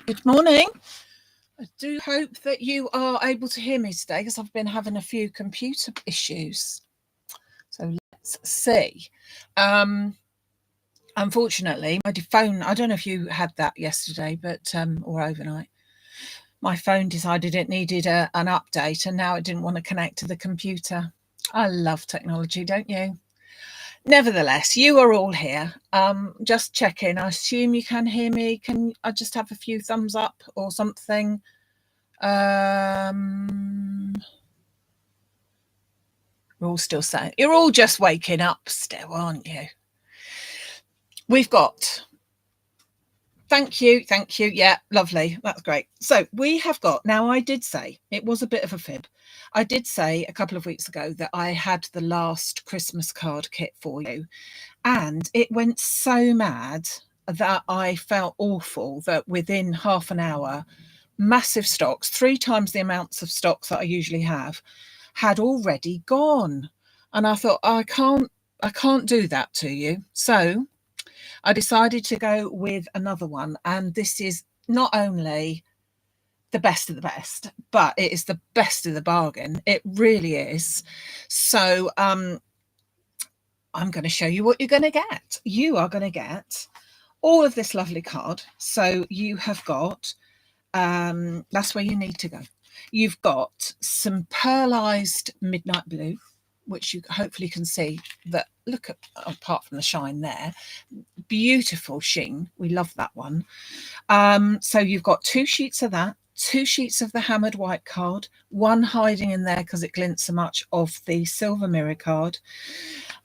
Good morning. I do hope that you are able to hear me today because I've been having a few computer issues. So let's see. Unfortunately, my phone, I don't know if you had that yesterday, but or overnight, my phone decided it needed an update and now it didn't want to connect to the computer. I love technology, don't you? Nevertheless, you are all here. Just checking. I assume you can hear me. Can I just have a few thumbs up or something? We're all still saying, you're all just waking up still, aren't you? We've got, thank you. Yeah, lovely. That's great. So we have got, now I did say, it was a bit of a fib. I did say a couple of weeks ago that I had the last Christmas card kit for you. And it went so mad that I felt awful that within half an hour, massive stocks, 3 times the amounts of stocks that I usually have, had already gone. And I thought, I can't do that to you. So I decided to go with another one. And this is not only the best of the best, but it is the best of the bargain. It really is. So I'm going to show you what you're going to get. You are going to get all of this lovely card. So you have got, that's where you need to go. You've got some pearlized midnight blue, which you hopefully can see that, look at, apart from the shine there, beautiful sheen. We love that one. So you've got 2 sheets of that, 2 sheets of the hammered white card, one hiding in there because it glints so much of the silver mirror card,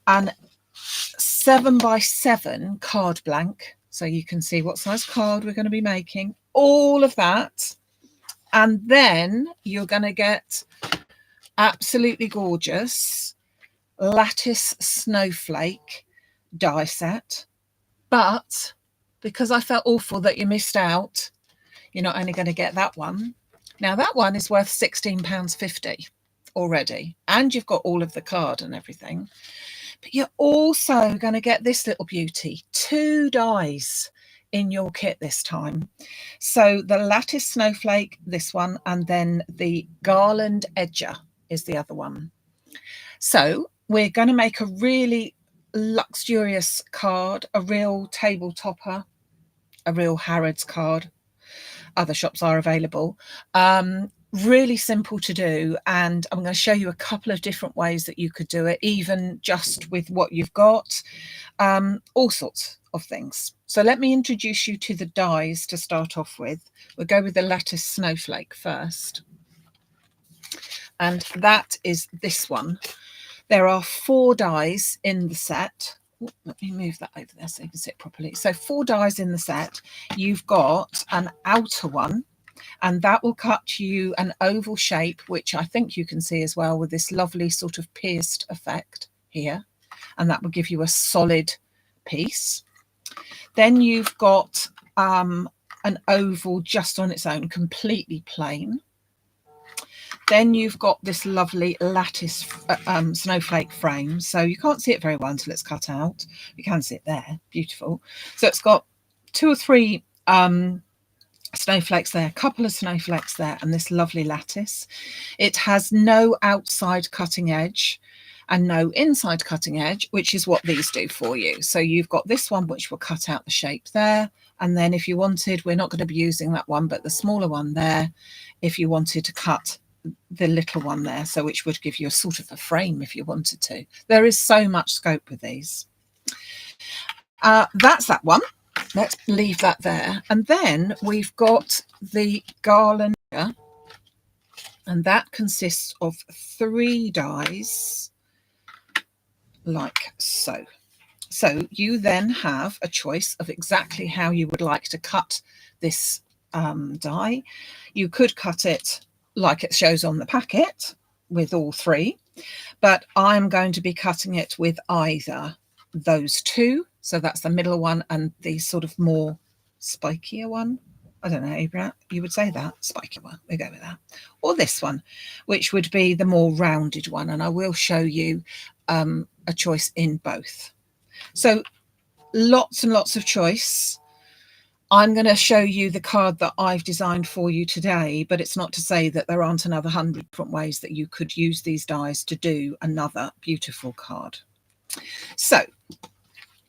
and 7x7 card blank. So you can see what size card we're going to be making, all of that. And then you're going to get absolutely gorgeous lattice snowflake die set. But because I felt awful that you missed out, you're not only going to get that one. Now that one is worth £16.50 already. And you've got all of the card and everything. But you're also going to get this little beauty, 2 dies in your kit this time. So the lattice snowflake, this one, and then the garland edger is the other one. So we're going to make a really luxurious card, a real table topper, a real Harrods card. Other shops are available. Really simple to do, and I'm going to show you a couple of different ways that you could do it, even just with what you've got, all sorts of things. So let me introduce you to the dies to start off with. We'll go with the lattice snowflake first, and that is this one. There are 4 dies in the set. Let me move that over there so you can see it properly. So 4 dies in the set. You've got an outer one, and that will cut you an oval shape, which I think you can see as well with this lovely sort of pierced effect here. And that will give you a solid piece. Then you've got an oval just on its own, completely plain. Then you've got this lovely lattice snowflake frame. So you can't see it very well until it's cut out. You can see it there. Beautiful. So it's got 2 or 3 snowflakes there, a couple of snowflakes there, and this lovely lattice. It has no outside cutting edge and no inside cutting edge, which is what these do for you. So you've got this one, which will cut out the shape there. And then if you wanted, we're not going to be using that one, but the smaller one there, if you wanted to cut the little one there, so which would give you a sort of a frame if you wanted to. There is so much scope with these. That's that one. Let's leave that there. And then we've got the garland, and that consists of 3 dies like so. So you then have a choice of exactly how you would like to cut this die. You could cut it like it shows on the packet with all 3, but I'm going to be cutting it with either those 2. So that's the middle one and the sort of more spikier one. I don't know, you would say that, spiky one. We go with that. Or this one, which would be the more rounded one. And I will show you a choice in both. So lots and lots of choice. I'm going to show you the card that I've designed for you today, but it's not to say that there aren't another 100 different ways that you could use these dies to do another beautiful card. So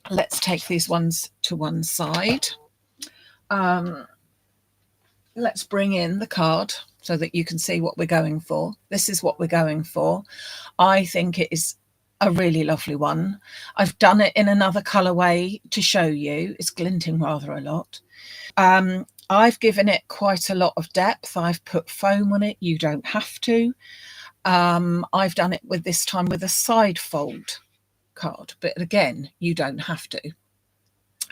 let's take these ones to one side. Let's bring in the card so that you can see what we're going for. This is what we're going for. I think it is a really lovely one. I've done it in another colorway to show you. It's glinting rather a lot. I've given it quite a lot of depth. I've put foam on it. You don't have to. I've done it with this time with a side fold card, but again, you don't have to.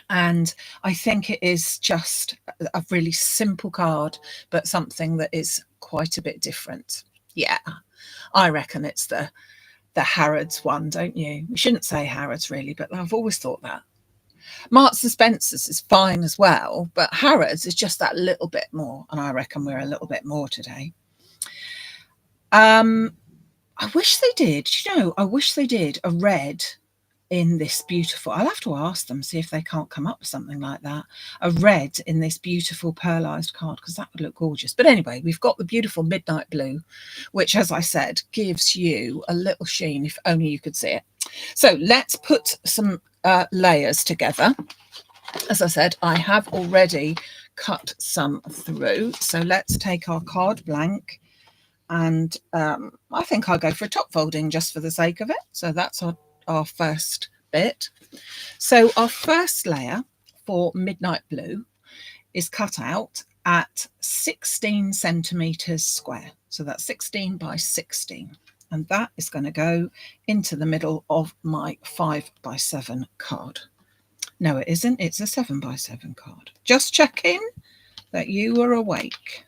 And I think it is just a really simple card, but something that is quite a bit different. Yeah, I reckon it's the Harrods one, don't you? We shouldn't say Harrods really, but I've always thought that. Marks and Spencer's is fine as well, but Harrods is just that little bit more, and I reckon we're a little bit more today. I wish they did, you know, I wish they did a red in this beautiful, I'll have to ask them, see if they can't come up with something like that, a red in this beautiful pearlized card, because that would look gorgeous. But anyway, we've got the beautiful Midnight Blue, which, as I said, gives you a little sheen, if only you could see it. So let's put some layers together. As I said, I have already cut some through, so let's take our card blank, and I think I'll go for a top folding just for the sake of it. So that's our first bit. So our first layer for Midnight Blue is cut out at 16 centimeters square. So that's 16 by 16. And that is going to go into the middle of my 5 by 7 card. No, it isn't. It's a 7 by 7 card. Just checking that you were awake.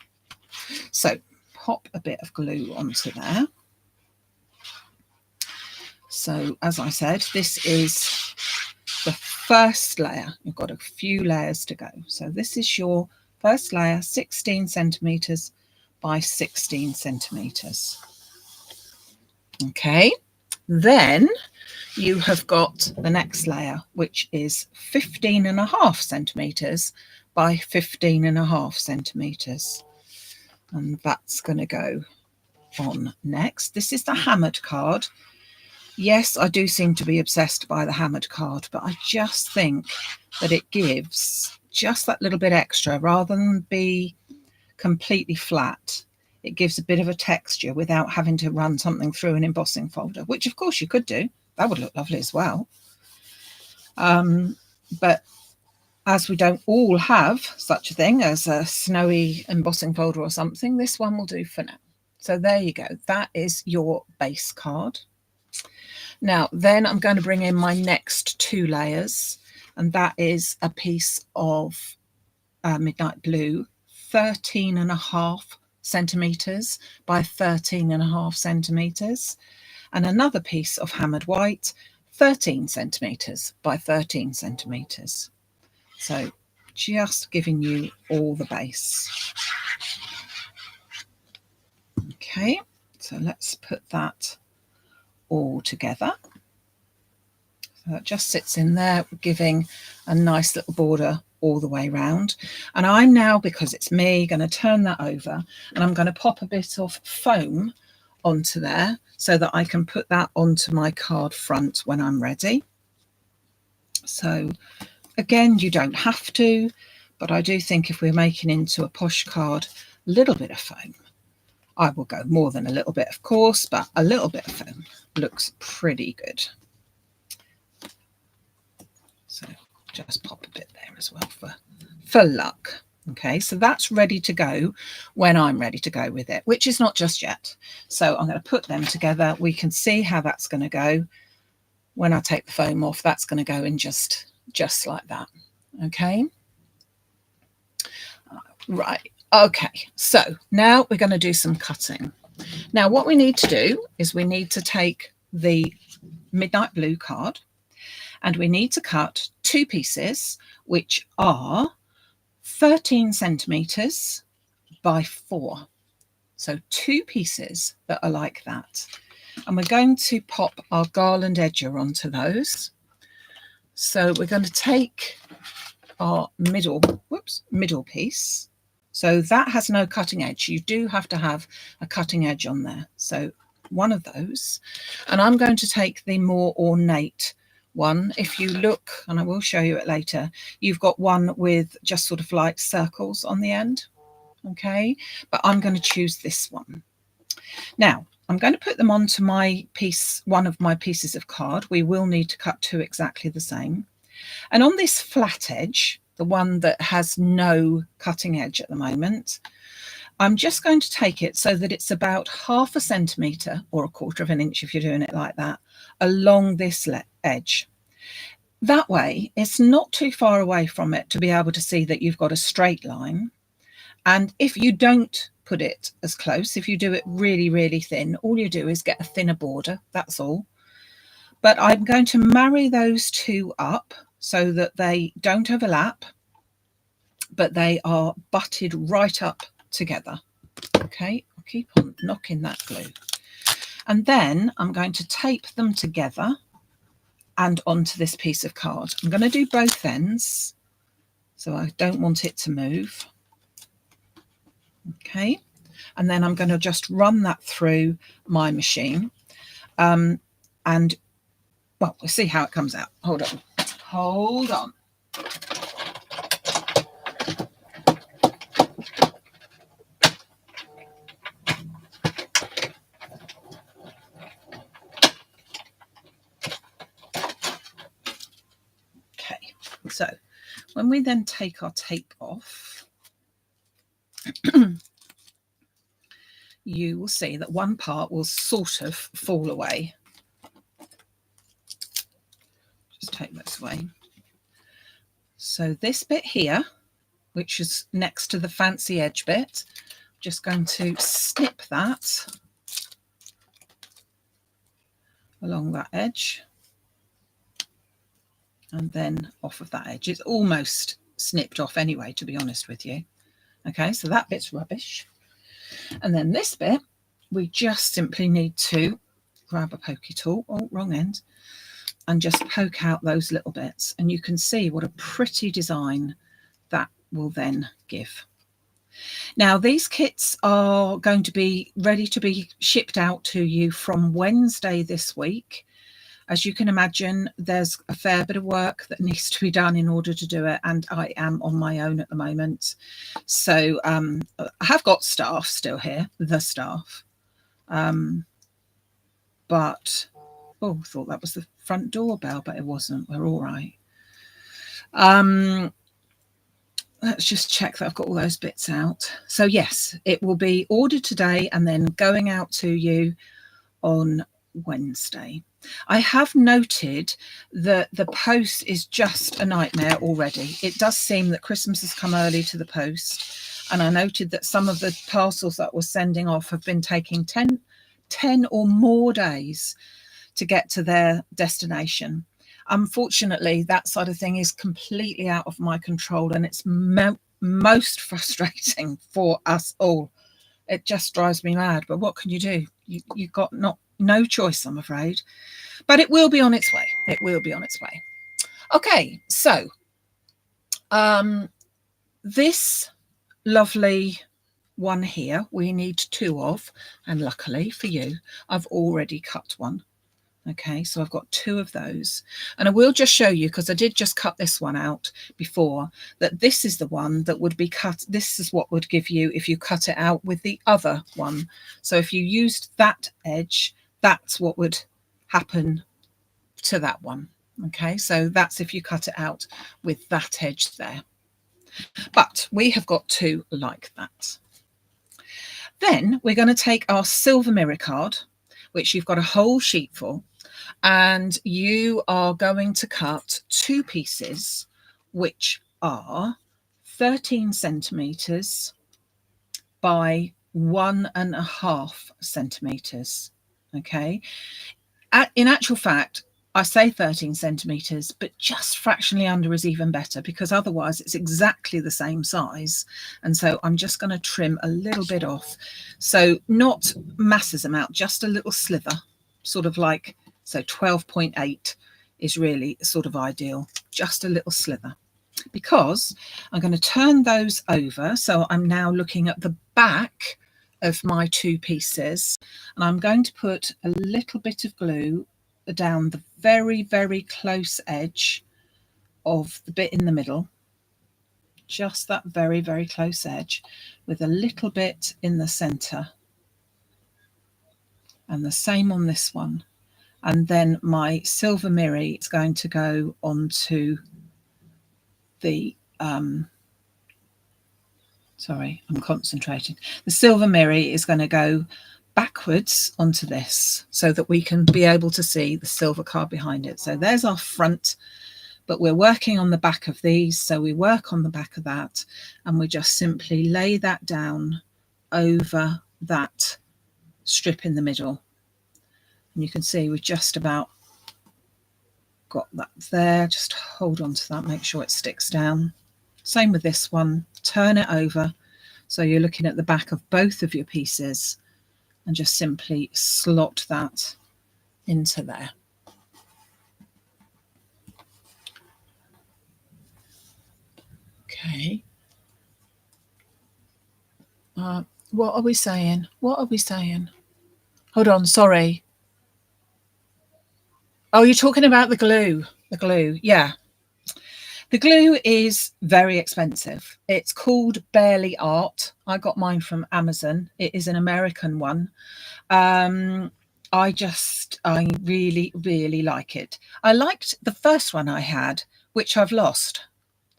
So pop a bit of glue onto there. So as I said, this is the first layer. You've got a few layers to go. So this is your first layer, 16 centimeters by 16 centimeters. Okay, then you have got the next layer, which is 15.5 centimeters by 15.5 centimeters. And that's going to go on next. This is the hammered card. Yes, I do seem to be obsessed by the hammered card, but I just think that it gives just that little bit extra rather than be completely flat. It gives a bit of a texture without having to run something through an embossing folder, which of course you could do. That would look lovely as well. But as we don't all have such a thing as a snowy embossing folder or something, this one will do for now. So there you go. That is your base card. Now, then I'm going to bring in my next 2 layers, and that is a piece of Midnight Blue, 13.5 centimeters by 13.5 centimeters, and another piece of hammered white, 13 centimeters by 13 centimeters. So just giving you all the base. Okay, so let's put that all together. So that just sits in there, giving a nice little border all the way round. And I'm now, because it's me, going to turn that over, and I'm going to pop a bit of foam onto there so that I can put that onto my card front when I'm ready. So again, you don't have to, but I do think if we're making into a posh card, a little bit of foam. I will go more than a little bit, of course, but a little bit of foam looks pretty good. So just pop a bit there as well for luck. Okay, so that's ready to go when I'm ready to go with it, which is not just yet. So I'm going to put them together. We can see how that's going to go. When I take the foam off, that's going to go in just like that. Okay. Right. Okay, so now we're going to do some cutting. Now what we need to do is we need to take the Midnight Blue card and we need to cut 2 pieces which are 13 centimeters by 4. So 2 pieces that are like that. And we're going to pop our garland edger onto those. So we're going to take our middle piece. So that has no cutting edge. You do have to have a cutting edge on there. So one of those. And I'm going to take the more ornate one. If you look, and I will show you it later, you've got one with just sort of like circles on the end. Okay, but I'm going to choose this one. Now, I'm going to put them onto my piece, one of my pieces of card. We will need to cut two exactly the same. And on this flat edge, the one that has no cutting edge at the moment, I'm just going to take it so that it's about 1/2 centimetre or 1/4 of an inch if you're doing it like that, along this edge. That way, it's not too far away from it to be able to see that you've got a straight line. And if you don't put it as close, if you do it really, really thin, all you do is get a thinner border, that's all. But I'm going to marry those two up so that they don't overlap, but they are butted right up together. Okay, I'll keep on knocking that glue. And then I'm going to tape them together and onto this piece of card. I'm going to do both ends, so I don't want it to move. Okay, and then I'm going to just run that through my machine. And, well, we'll see how it comes out. Hold on. Hold on. Okay, so when we then take our tape off, you will see that one part will sort of fall away. Just take this away. So this bit here, which is next to the fancy edge bit, just going to snip that along that edge and then off of that edge. It's almost snipped off anyway, to be honest with you. Okay, so that bit's rubbish. And then this bit, we just simply need to grab a pokey tool, oh, wrong end, and just poke out those little bits. And you can see what a pretty design that will then give. Now, these kits are going to be ready to be shipped out to you from Wednesday this week. As you can imagine, there's a fair bit of work that needs to be done in order to do it, and I am on my own at the moment. So I have got staff still here, the staff. But, oh, I thought that was the front doorbell, but it wasn't. We're all right. Let's just check that I've got all those bits out. So yes, it will be ordered today and then going out to you on Wednesday. I have noted that the post is just a nightmare already. It does seem that Christmas has come early to the post, and I noted that some of the parcels that we're sending off have been taking 10 or more days to get to their destination. Unfortunately, that side of thing is completely out of my control, and it's most frustrating for us all. It just drives me mad, but what can you do? You've got no choice, I'm afraid, but it will be on its way. It will be on its way. Okay, so this lovely one here we need two of, and luckily for you I've already cut one. Okay, so I've got two of those, and I will just show you, because I did just cut this one out before, that this is the one that would be cut. This is what would give you if you cut it out with the other one. So if you used that edge, that's what would happen to that one. Okay, so that's if you cut it out with that edge there. But we have got two like that. Then we're going to take our silver mirror card, which you've got a whole sheet for, and you are going to cut two pieces which are 13 centimetres by 1.5 centimetres. Okay, in actual fact, I say 13 centimetres, but just fractionally under is even better, because otherwise it's exactly the same size. And so I'm just going to trim a little bit off. So not masses amount, just a little sliver, sort of so 12.8 is really sort of ideal, just a little sliver. because I'm going to turn those over. So I'm now looking at the back of my 2 pieces, and I'm going to put a little bit of glue down the very, very close edge of the bit in the middle, just that very, very close edge, with a little bit in the center, and the same on this one. And then my silver mirror is going to go onto the sorry, I'm concentrating. The silver mirror is going to go backwards onto this so that we can be able to see the silver card behind it. So there's our front, but we're working on the back of these. So we work on the back of that, and we just simply lay that down over that strip in the middle. And you can see we've just about got that there. Just hold on to that, make sure it sticks down. Same with this one, turn it over so you're looking at the back of both of your pieces, and just simply slot that into there. Okay. What are we saying? What are we saying? Hold on, sorry. Oh, you're talking about the glue. The glue, yeah. The glue is very expensive. It's called Barely Art. I got mine from Amazon. It is an American one. I really, really like it. I liked the first one I had, which I've lost,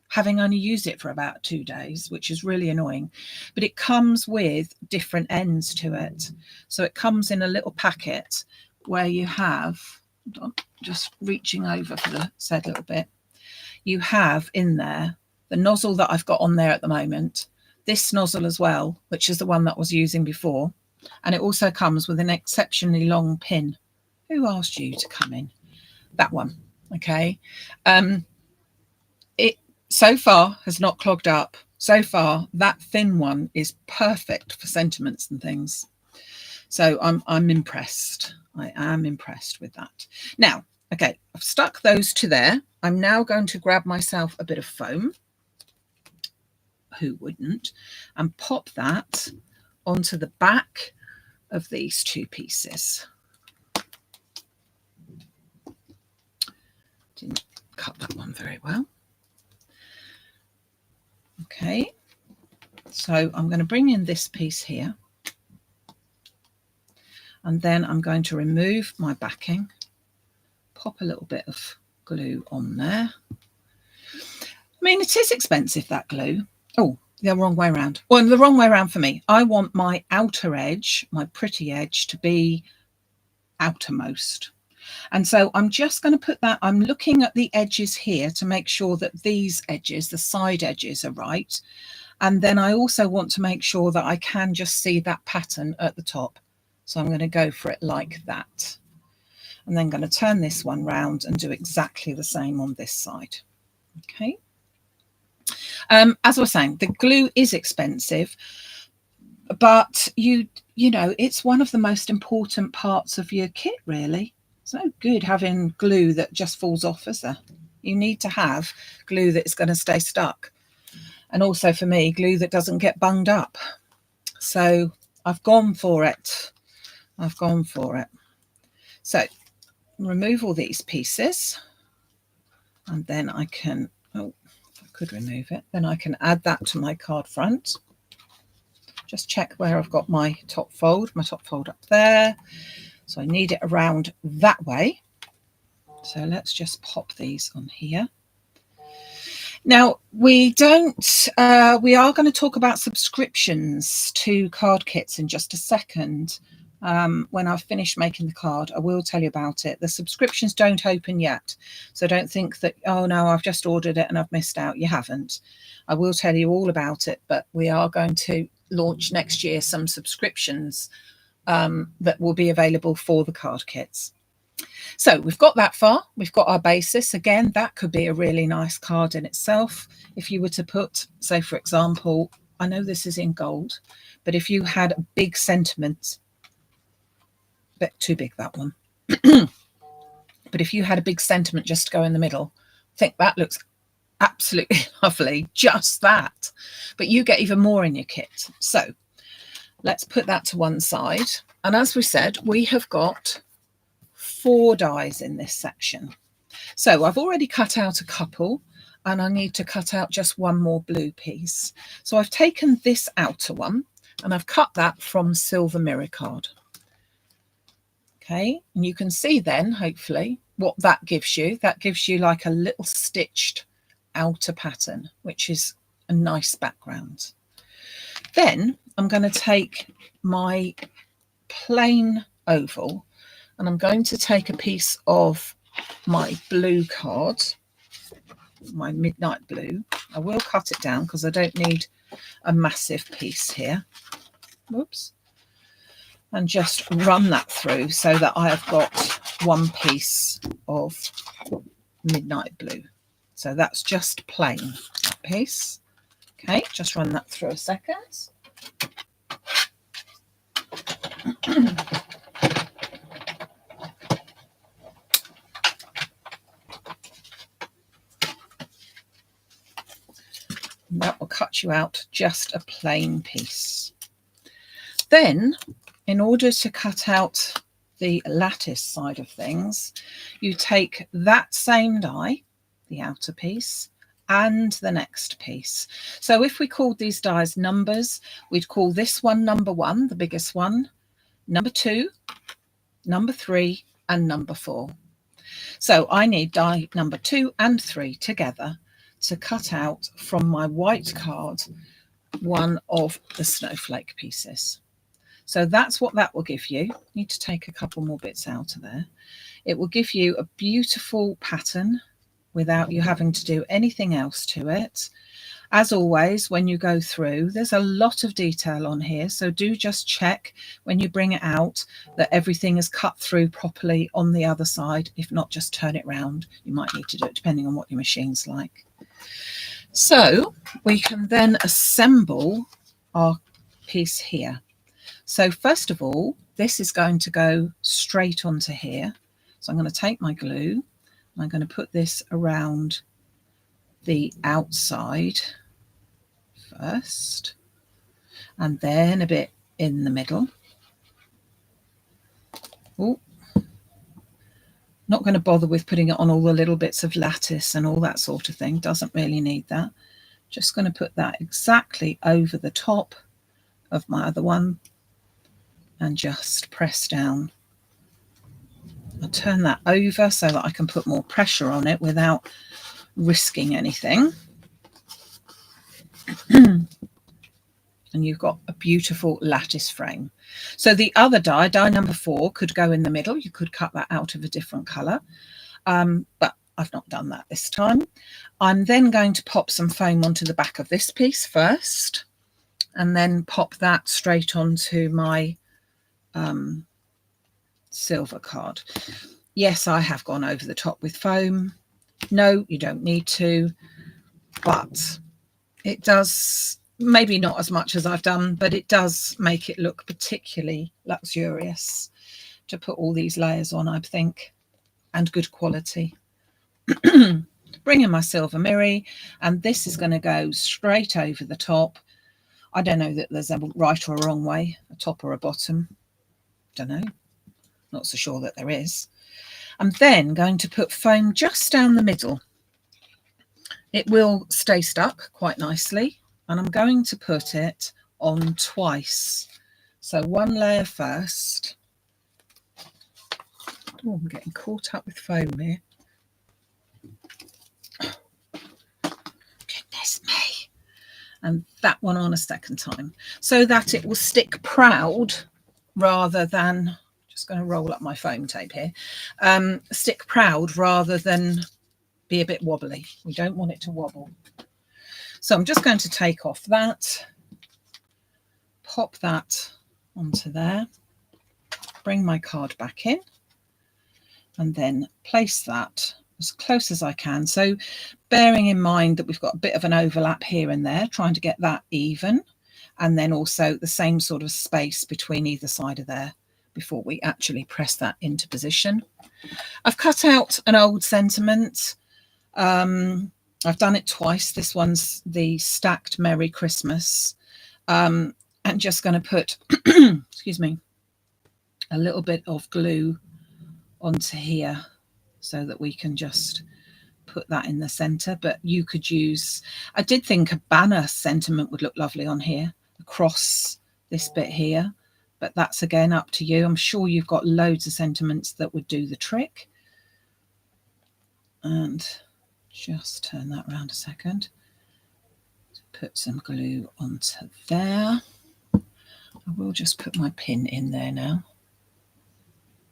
having only used it for about 2 days, which is really annoying. But it comes with different ends to it. So it comes in a little packet where you have, hold on, just reaching over for the said little bit. You have in there the nozzle that I've got on there at the moment, this nozzle as well, which is the one that I was using before. And it also comes with an exceptionally long pin. Who asked you to come in? That one. Okay. It so far has not clogged up. So far, that thin one is perfect for sentiments and things. So I'm impressed. I am impressed with that. Now, okay, I've stuck those to there. I'm now going to grab myself a bit of foam. Who wouldn't? And pop that onto the back of these 2 pieces. Didn't cut that one very well. Okay, so I'm going to bring in this piece here, and then I'm going to remove my backing, pop a little bit of glue on there. I mean, it is expensive, that glue. Oh, the wrong way around. Well, the wrong way around for me. I want my outer edge, my pretty edge, to be outermost. And so I'm just going to put that, I'm looking at the edges here to make sure that these edges, the side edges, are right. And then I also want to make sure that I can just see that pattern at the top. So I'm going to go for it like that. And then going to turn this one round and do exactly the same on this side. Okay. As I was saying, the glue is expensive, but you know, it's one of the most important parts of your kit, really. It's no good having glue that just falls off, is there? You need to have glue that's going to stay stuck. And also for me, glue that doesn't get bunged up. So I've gone for it. I've gone for it. So remove all these pieces, and then I can, oh, if I could remove it, then I can add that to my card front. Just check where I've got my top fold up there. So I need it around that way. So let's just pop these on here. Now, we are going to talk about subscriptions to card kits in just a second. When I've finished making the card, I will tell you about it. The subscriptions don't open yet. So don't think that, oh no, I've just ordered it and I've missed out. You haven't. I will tell you all about it, but we are going to launch next year some subscriptions that will be available for the card kits. So we've got that far. We've got our basis. Again, that could be a really nice card in itself. If you were to put, say, for example, I know this is in gold, but if you had a big sentiment, a bit too big, that one. But if you had a big sentiment just to go in the middle, I think that looks absolutely lovely, just that. But you get even more in your kit. So let's put that to one side. And as we said, we have got 4 dies in this section. So I've already cut out a couple, and I need to cut out just one more blue piece. So I've taken this outer one and I've cut that from Silver Mirror card. Okay, and you can see then, hopefully, what that gives you. That gives you like a little stitched outer pattern, which is a nice background. Then I'm going to take my plain oval and I'm going to take a piece of my blue card, my Midnight Blue. I will cut it down because I don't need a massive piece here. Whoops. And just run that through so that I have got one piece of Midnight Blue. So that's just plain, that piece. Okay, just run that through a second. That will cut you out just a plain piece. Then, in order to cut out the lattice side of things, you take that same die, the outer piece, and the next piece. So if we called these dies numbers, we'd call this one number 1, the biggest one, number 2, number 3, and number 4. So I need die number 2 and 3 together to cut out from my white card one of the snowflake pieces. So that's what that will give you. Need to take a couple more bits out of there. It will give you a beautiful pattern without you having to do anything else to it. As always, when you go through, there's a lot of detail on here, so do just check when you bring it out that everything is cut through properly on the other side. If not, just turn it round. You might need to do it depending on what your machine's like. So we can then assemble our piece here. So first of all, this is going to go straight onto here. So I'm going to take my glue and I'm going to put this around the outside first, and then a bit in the middle. Oh, not going to bother with putting it on all the little bits of lattice and all that sort of thing. Doesn't really need that. Just going to put that exactly over the top of my other one and just press down. I'll turn that over so that I can put more pressure on it without risking anything. And you've got a beautiful lattice frame. So the other die, die number 4, could go in the middle. You could cut that out of a different colour, but I've not done that this time. I'm then going to pop some foam onto the back of this piece first, and then pop that straight onto my silver card. Yes, I have gone over the top with foam. No, you don't need to, but it does, maybe not as much as I've done, but it does make it look particularly luxurious to put all these layers on, I think, and good quality. Bring in my silver mirror, and this is going to go straight over the top. I don't know that there's a right or a wrong way, a top or a bottom. Don't know. Not so sure that there is. I'm then going to put foam just down the middle. It will stay stuck quite nicely, and I'm going to put it on twice. So one layer first. Oh, I'm getting caught up with foam here. Goodness me. And that one on a second time, so that it will stick proud rather than, just going to roll up my foam tape here, stick proud rather than be a bit wobbly. We don't want it to wobble. So I'm just going to take off that, pop that onto there, bring my card back in, and then place that as close as I can. So bearing in mind that we've got a bit of an overlap here and there, trying to get that even, and then also the same sort of space between either side of there before we actually press that into position. I've cut out an old sentiment. I've done it twice. This one's the stacked Merry Christmas. I'm just going to put, excuse me, a little bit of glue onto here so that we can just put that in the center. But you could use, I did think a banner sentiment would look lovely on here across this bit here, but that's again up to you. I'm sure you've got loads of sentiments that would do the trick. And just turn that around a second. Put some glue onto there. I will just put my pin in there now.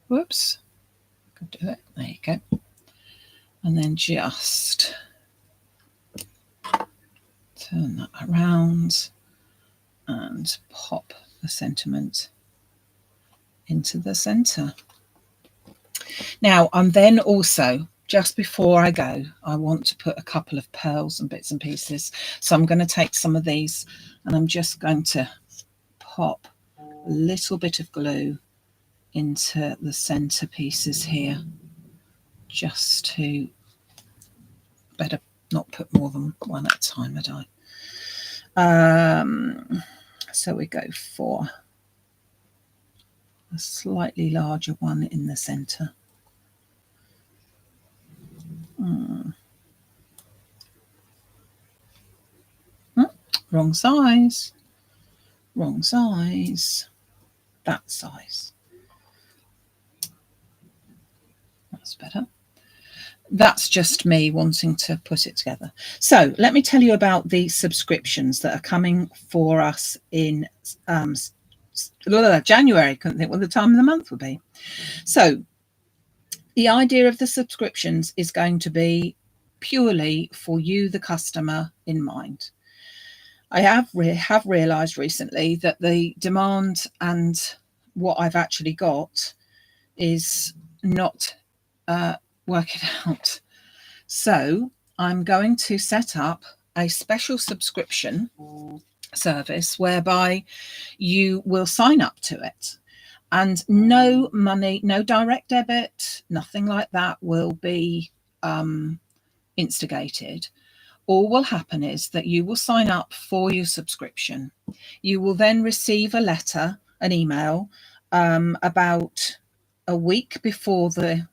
Whoops. Could do it. There you go. And then just turn that around and pop the sentiment into the center. Now, I'm then also, just before I go, I want to put a couple of pearls and bits and pieces. So I'm going to take some of these and I'm just going to pop a little bit of glue into the center pieces here, just to better not put more than one at a time, would I? So we go for a slightly larger one in the center. Wrong size. Wrong size. That size. That's better. That's just me wanting to put it together. So let me tell you about the subscriptions that are coming for us in January. Couldn't think what the time of the month would be. So the idea of the subscriptions is going to be purely for you, the customer, in mind. I have realised recently that the demand and what I've actually got is not working out. So I'm going to set up a special subscription service whereby you will sign up to it, and no money, no direct debit, nothing like that will be instigated. All will happen is that you will sign up for your subscription. You will then receive a letter, an email, about a week before the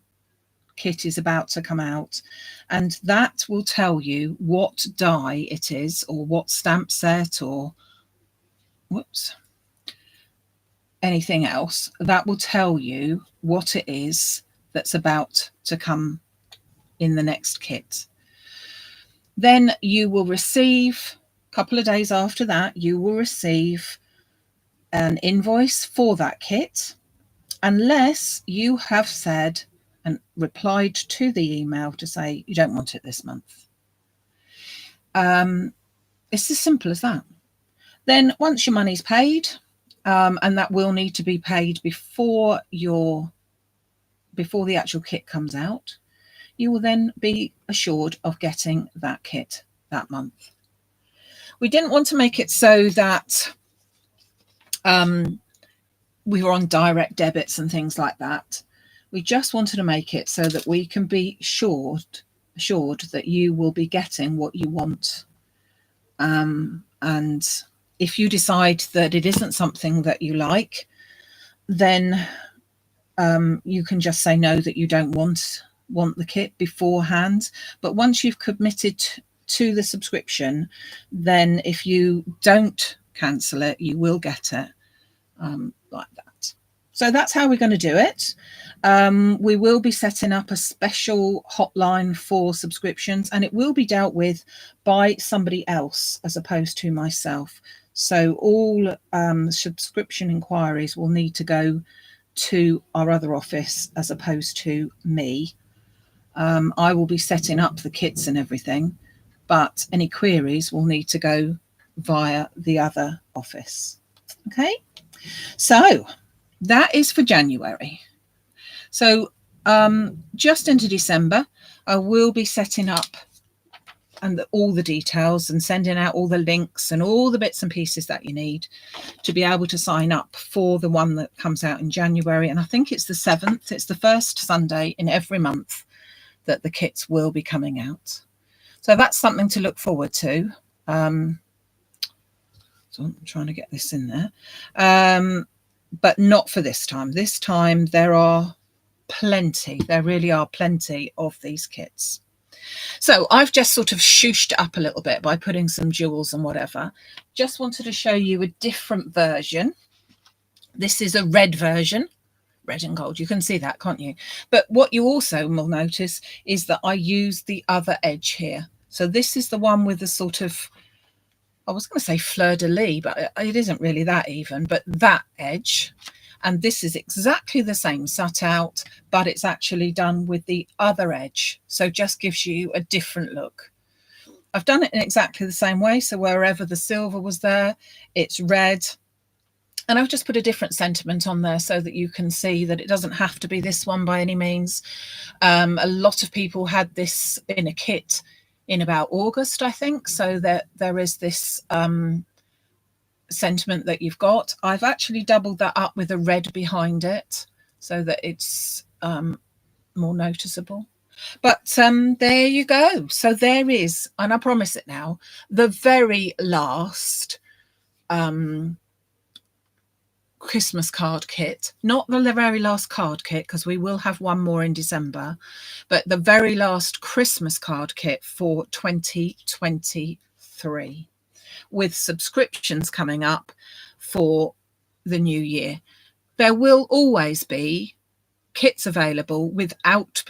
kit is about to come out, and that will tell you what die it is, or what stamp set, or anything else. That will tell you what it is that's about to come in the next kit. Then you will receive, a couple of days after that, you will receive an invoice for that kit, unless you have said and replied to the email to say you don't want it this month. It's as simple as that. Then once your money's paid, and that will need to be paid before the actual kit comes out, you will then be assured of getting that kit that month. We didn't want to make it so that we were on direct debits and things like that. We just wanted to make it so that we can be assured that you will be getting what you want. And if you decide that it isn't something that you like, then you can just say no, that you don't want the kit beforehand. But once you've committed to the subscription, then if you don't cancel it, you will get it like that. So that's how we're going to do it. We will be setting up a special hotline for subscriptions, and it will be dealt with by somebody else as opposed to myself. So all subscription inquiries will need to go to our other office as opposed to me. I will be setting up the kits and everything, but any queries will need to go via the other office. Okay, so that is for January. So just into December, I will be setting up all the details and sending out all the links and all the bits and pieces that you need to be able to sign up for the one that comes out in January. And I think it's the 7th. It's the first Sunday in every month that the kits will be coming out. So that's something to look forward to. So I'm trying to get this in there, but not for this time. This time there are plenty, there really are plenty of these kits. So I've just sort of shooshed it up a little bit by putting some jewels and whatever. Just wanted to show you a different version. This is a red version, red and gold. You can see that, can't you? But what you also will notice is that I use the other edge here. So this is the one with the sort of, I was going to say fleur-de-lis, but it isn't really that even, but that edge. And this is exactly the same sat out, but it's actually done with the other edge. So just gives you a different look. I've done it in exactly the same way. So wherever the silver was there, it's red. And I've just put a different sentiment on there so that you can see that it doesn't have to be this one by any means. A lot of people had this in a kit in about August, I think. So there is this sentiment that you've got. I've actually doubled that up with a red behind it so that it's more noticeable. But there you go. So there is, and I promise it now, the very last Christmas card kit, not the very last card kit, because we will have one more in December, but the very last Christmas card kit for 2023, with subscriptions coming up for the new year. There will always be kits available without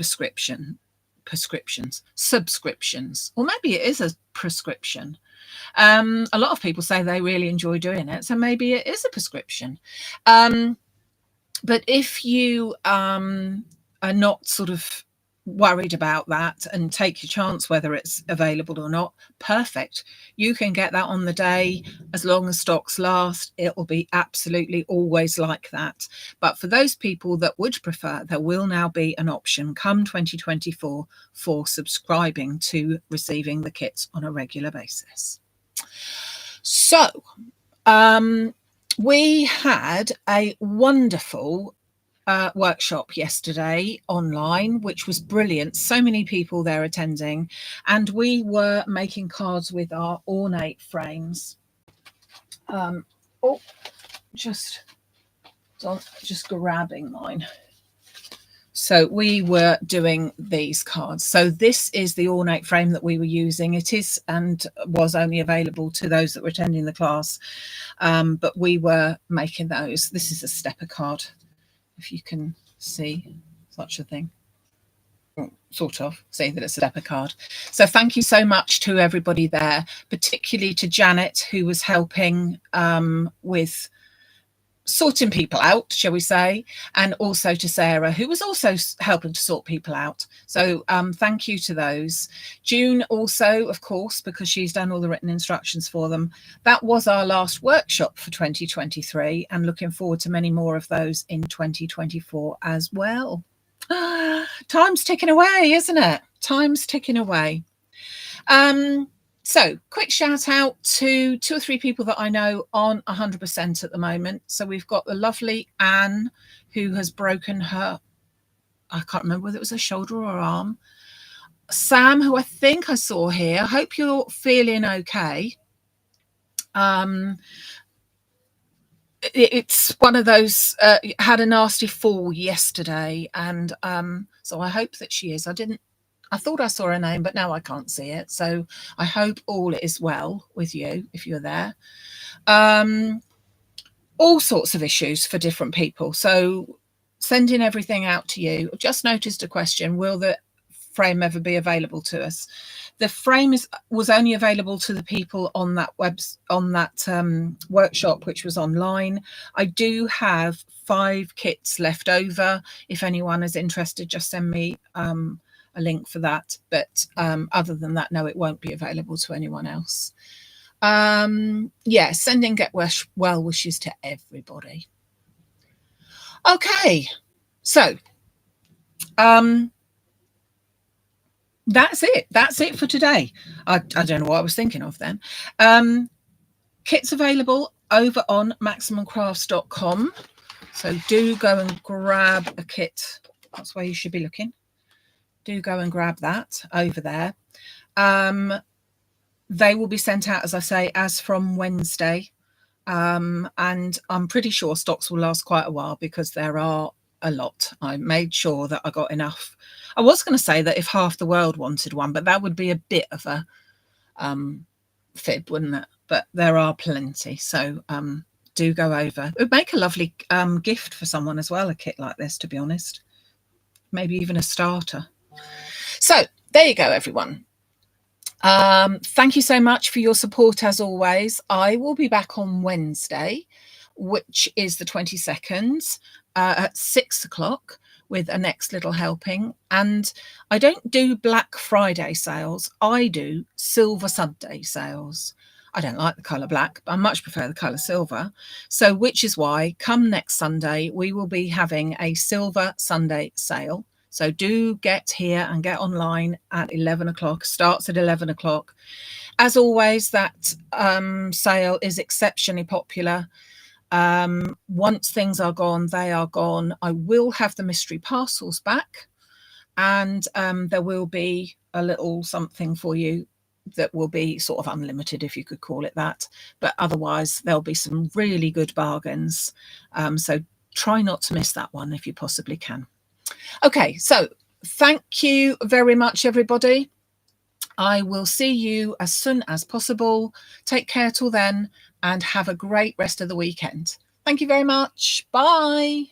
subscriptions, or maybe it is a prescription. A lot of people say they really enjoy doing it, so maybe it is a prescription. But if you are not sort of worried about that and take your chance whether it's available or not, perfect. You can get that on the day. As long as stocks last, it will be absolutely always like that. But for those people that would prefer, there will now be an option come 2024 for subscribing to receiving the kits on a regular basis. So we had a wonderful workshop yesterday online, which was brilliant. So many people there attending, and we were making cards with our ornate frames. Just grabbing mine. So we were doing these cards. So this is the ornate frame that we were using. It is and was only available to those that were attending the class, but we were making those. This is a stepper card, if you can see such a thing, sort of see that it's a stepper card. So thank you so much to everybody there, particularly to Janet, who was helping with sorting people out, shall we say, and also to Sarah, who was also helping to sort people out. So thank you to those. June also, of course, because she's done all the written instructions for them. That was our last workshop for 2023, and looking forward to many more of those in 2024 as well. Time's ticking away, isn't it? Time's ticking away. So quick shout out to 2 or 3 people that I know on 100% at the moment. So we've got the lovely Anne, who has broken her, I can't remember whether it was her shoulder or arm. Sam, who I think I saw here. I hope you're feeling okay. It's one of those, had a nasty fall yesterday, and so I hope that she is. I thought I saw her name, but now I can't see it. So I hope all is well with you if you're there. All sorts of issues for different people. So sending everything out to you. I've just noticed a question. Will the frame ever be available to us? The frame was only available to the people on that workshop, which was online. I do have 5 kits left over. If anyone is interested, just send me a link for that, but other than that, no, it won't be available to anyone else. Yeah, sending get well wishes to everybody. Okay, so that's it for today. I don't know what I was thinking of then. Kits available over on maximumcrafts.com, so do go and grab a kit. That's where you should be looking. Do go and grab that over there. They will be sent out, as I say, as from Wednesday. And I'm pretty sure stocks will last quite a while because there are a lot. I made sure that I got enough. I was going to say that if half the world wanted one, but that would be a bit of a fib, wouldn't it? But there are plenty. So do go over. It would make a lovely gift for someone as well, a kit like this, to be honest. Maybe even a starter. So there you go, everyone. Thank you so much for your support as always. I will be back on Wednesday, which is the 22nd, at 6 o'clock with a next little helping. And I don't do Black Friday sales. I do Silver Sunday sales. I don't like the colour black, but I much prefer the colour silver. So which is why come next Sunday, we will be having a Silver Sunday sale. So do get here and get online at 11 o'clock, starts at 11 o'clock. As always, that sale is exceptionally popular. Once things are gone, they are gone. I will have the mystery parcels back, and there will be a little something for you that will be sort of unlimited, if you could call it that. But otherwise, there'll be some really good bargains. So try not to miss that one if you possibly can. Okay, so thank you very much, everybody. I will see you as soon as possible. Take care till then and have a great rest of the weekend. Thank you very much. Bye.